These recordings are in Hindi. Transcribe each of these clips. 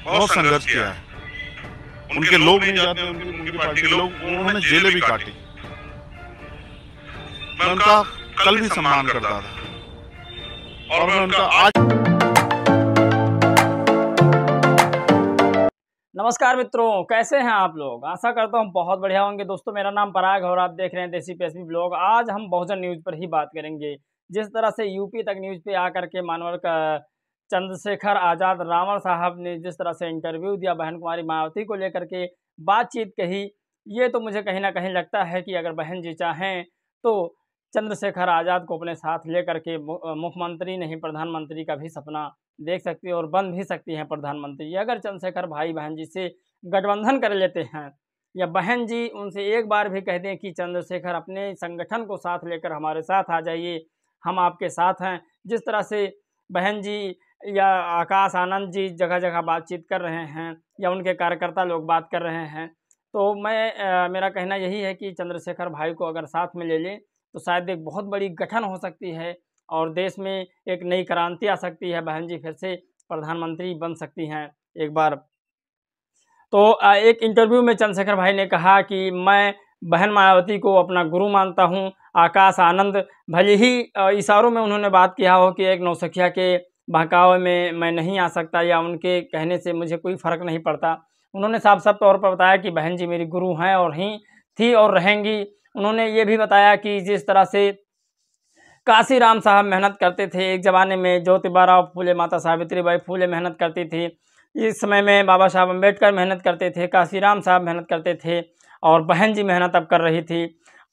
बहुत संघर्ष किया है। उनके लोग नहीं जाते, उनकी पार्टी के लोग, उन्होंने जेलें भी काटी। मैं उनका कल भी सम्मान करता था और मैं उनका आज। नमस्कार मित्रों, कैसे हैं आप लोग? आशा करता हूं बहुत बढ़िया होंगे। दोस्तों, मेरा नाम पराग है और आप देख रहे हैं देसी पीएसपी ब्लॉग। आज हम बहुजन न्यूज़ पर ही बात करेंगे। जिस तरह से यूपी तक न्यूज़ पे आकर के मानवर का चंद्रशेखर आज़ाद रावण साहब ने जिस तरह से इंटरव्यू दिया, बहन कुमारी मायावती को लेकर के बातचीत कही, ये तो मुझे कहीं ना कहीं लगता है कि अगर बहन जी चाहें तो चंद्रशेखर आज़ाद को अपने साथ लेकर के मुख्यमंत्री नहीं प्रधानमंत्री का भी सपना देख सकती है और बन भी सकती हैं प्रधानमंत्री। अगर चंद्रशेखर भाई बहन जी से गठबंधन कर लेते हैं या बहन जी उनसे एक बार भी कह दें कि चंद्रशेखर अपने संगठन को साथ लेकर हमारे साथ आ जाइए, हम आपके साथ हैं। जिस तरह से बहन जी या आकाश आनंद जी जगह जगह बातचीत कर रहे हैं या उनके कार्यकर्ता लोग बात कर रहे हैं, तो मेरा कहना यही है कि चंद्रशेखर भाई को अगर साथ में ले लें तो शायद एक बहुत बड़ी गठन हो सकती है और देश में एक नई क्रांति आ सकती है। बहन जी फिर से प्रधानमंत्री बन सकती हैं एक बार। तो एक इंटरव्यू में चंद्रशेखर भाई ने कहा कि मैं बहन मायावती को अपना गुरु मानता हूं। आकाश आनंद भले ही इशारों में उन्होंने बात किया हो कि एक नौसखिया के बहकावे में मैं नहीं आ सकता या उनके कहने से मुझे कोई फ़र्क नहीं पड़ता, उन्होंने साफ साफ तौर पर बताया कि बहन जी मेरी गुरु हैं और ही थी और रहेंगी। उन्होंने ये भी बताया कि जिस तरह से काशीराम साहब मेहनत करते थे एक ज़माने में, ज्योतिबा फूले, माता सावित्रीबाई फूले मेहनत करती थी, इस समय में बाबा साहब अम्बेडकर मेहनत करते थे, काशीराम साहब मेहनत करते थे और बहन जी मेहनत अब कर रही थी।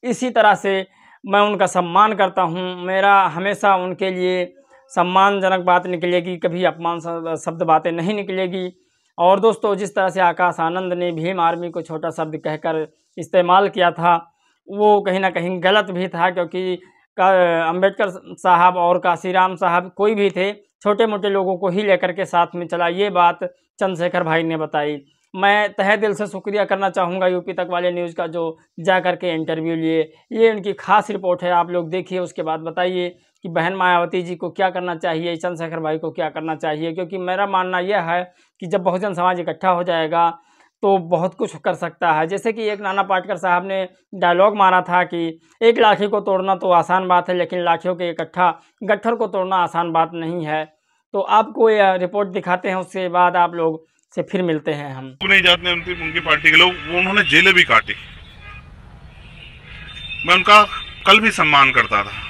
इसी तरह से मैं उनका सम्मान करता हूं। मेरा हमेशा उनके लिए सम्मानजनक बात निकलेगी, कभी अपमान शब्द बातें नहीं निकलेगी। और दोस्तों, जिस तरह से आकाश आनंद ने भीम आर्मी को छोटा शब्द कहकर इस्तेमाल किया था, वो कहीं ना कहीं गलत भी था, क्योंकि अम्बेडकर साहब और काशीराम साहब कोई भी थे, छोटे मोटे लोगों को ही लेकर के साथ में चला। ये बात चंद्रशेखर भाई ने बताई। मैं तहे दिल से शुक्रिया करना चाहूँगा यूपी तक वाले न्यूज़ का, जो जा कर के इंटरव्यू लिए। ये उनकी खास रिपोर्ट है, आप लोग देखिए, उसके बाद बताइए कि बहन मायावती जी को क्या करना चाहिए, चंद्रशेखर भाई को क्या करना चाहिए। क्योंकि मेरा मानना यह है कि जब बहुजन समाज इकट्ठा हो जाएगा तो बहुत कुछ कर सकता है। जैसे कि एक नाना पाटेकर साहब ने डायलॉग मारा था कि एक लाठी को तोड़ना तो आसान बात है, लेकिन लाठियों के इकट्ठा गट्ठर को तोड़ना आसान बात नहीं है। तो आपको यह रिपोर्ट दिखाते हैं, उसके बाद आप लोग से फिर मिलते हैं हम। नहीं जाते उनकी पार्टी के लोग, उन्होंने जेलें भी काटी। मैं उनका कल भी सम्मान करता था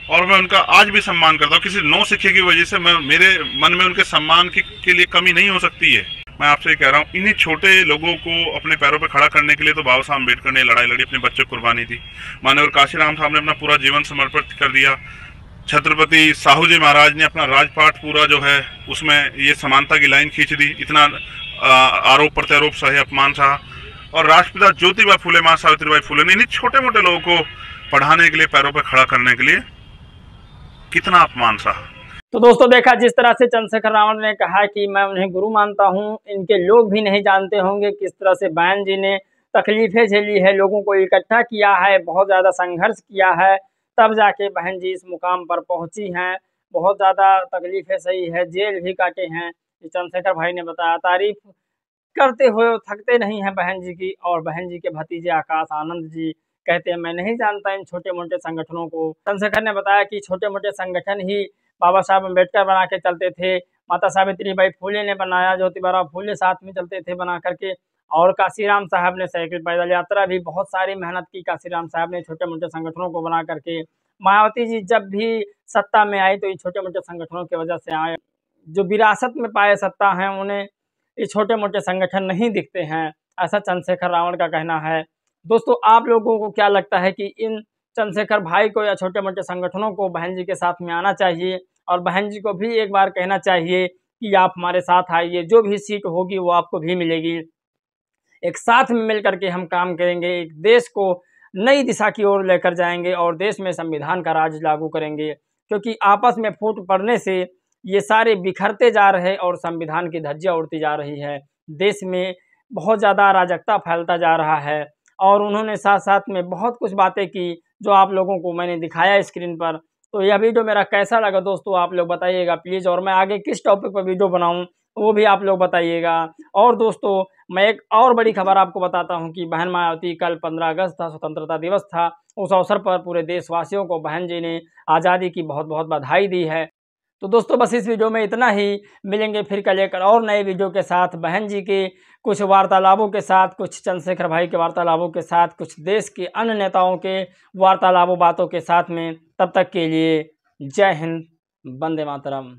और मैं उनका आज भी सम्मान करता हूँ। किसी नौसिखे की वजह से मेरे मन में उनके सम्मान के लिए कमी नहीं हो सकती है। मैं आपसे कह रहा हूँ, इन्हीं छोटे लोगों को अपने पैरों पर खड़ा करने के लिए तो बाबा साहब अम्बेडकर ने लड़ाई लड़ी, अपने बच्चे कुर्बानी दी। मानवर काशीराम साहब ने अपना पूरा जीवन समर्पित कर दिया। छत्रपति साहू जी महाराज ने अपना राजपाट पूरा जो है उसमें ये समानता की लाइन खींच दी। इतना आरोप प्रत्यारोप सहे, अपमान सहा। और राष्ट्रपिता ज्योतिबा फूले, माँ सावित्रीबाई फूले ने इन्हीं छोटे मोटे लोगों को पढ़ाने के लिए, पैरों पर खड़ा करने के लिए कितना अपमान सहा। तो दोस्तों, देखा जिस तरह से चंद्रशेखर रावण ने कहा कि मैं उन्हें गुरु मानता हूं। इनके लोग भी नहीं जानते होंगे किस तरह से बहन जी ने तकलीफें झेली है, लोगों को इकट्ठा किया है, बहुत ज़्यादा संघर्ष किया है, तब जाके बहन जी इस मुकाम पर पहुंची हैं। बहुत ज़्यादा तकलीफें सही है, जेल भी काटे हैं, चंद्रशेखर भाई ने बताया। तारीफ करते हुए थकते नहीं हैं बहन जी की। और बहन जी के भतीजे आकाश आनंद जी कहते हैं, मैं नहीं जानता इन छोटे मोटे संगठनों को। चंद्रशेखर ने बताया कि छोटे मोटे संगठन ही बाबा साहब अम्बेडकर बना के चलते थे, माता सावित्रीबाई फूले ने बनाया, ज्योतिबा फूले साथ में चलते थे बना करके, और काशीराम साहब ने साइकिल पैदल यात्रा भी बहुत सारी मेहनत की काशीराम साहब ने छोटे मोटे संगठनों को बना करके। मायावती जी जब भी सत्ता में आई तो ये छोटे मोटे संगठनों की वजह से आए। जो विरासत में पाए सत्ता हैं, उन्हें ये छोटे मोटे संगठन नहीं दिखते हैं, ऐसा चंद्रशेखर रावण का कहना है। दोस्तों, आप लोगों को क्या लगता है कि इन चंद्रशेखर भाई को या छोटे मोटे संगठनों को बहन जी के साथ में आना चाहिए और बहन जी को भी एक बार कहना चाहिए कि आप हमारे साथ आइए, जो भी सीट होगी वो आपको भी मिलेगी, एक साथ में मिल करके हम काम करेंगे, एक देश को नई दिशा की ओर लेकर जाएंगे और देश में संविधान का राज लागू करेंगे। क्योंकि आपस में फूट पड़ने से ये सारे बिखरते जा रहे और संविधान की धज्जियां उड़ती जा रही है, देश में बहुत ज़्यादा अराजकता फैलता जा रहा है। और उन्होंने साथ साथ में बहुत कुछ बातें की जो आप लोगों को मैंने दिखाया स्क्रीन पर। तो यह वीडियो मेरा कैसा लगा दोस्तों, आप लोग बताइएगा प्लीज़। और मैं आगे किस टॉपिक पर वीडियो बनाऊं वो भी आप लोग बताइएगा। और दोस्तों मैं एक और बड़ी खबर आपको बताता हूं कि बहन मायावती, कल 15 अगस्त था, स्वतंत्रता दिवस था। उस अवसर पर पूरे देशवासियों को बहन जी ने आज़ादी की बहुत बहुत बधाई दी है। तो दोस्तों बस इस वीडियो में इतना ही। मिलेंगे फिर कल एक और नए वीडियो के साथ, बहन जी के कुछ वार्तालापों के साथ, कुछ चंद्रशेखर भाई के वार्तालापों के साथ, कुछ देश के अन्य नेताओं के वार्तालापों बातों के साथ में। तब तक के लिए जय हिंद, वंदे मातरम।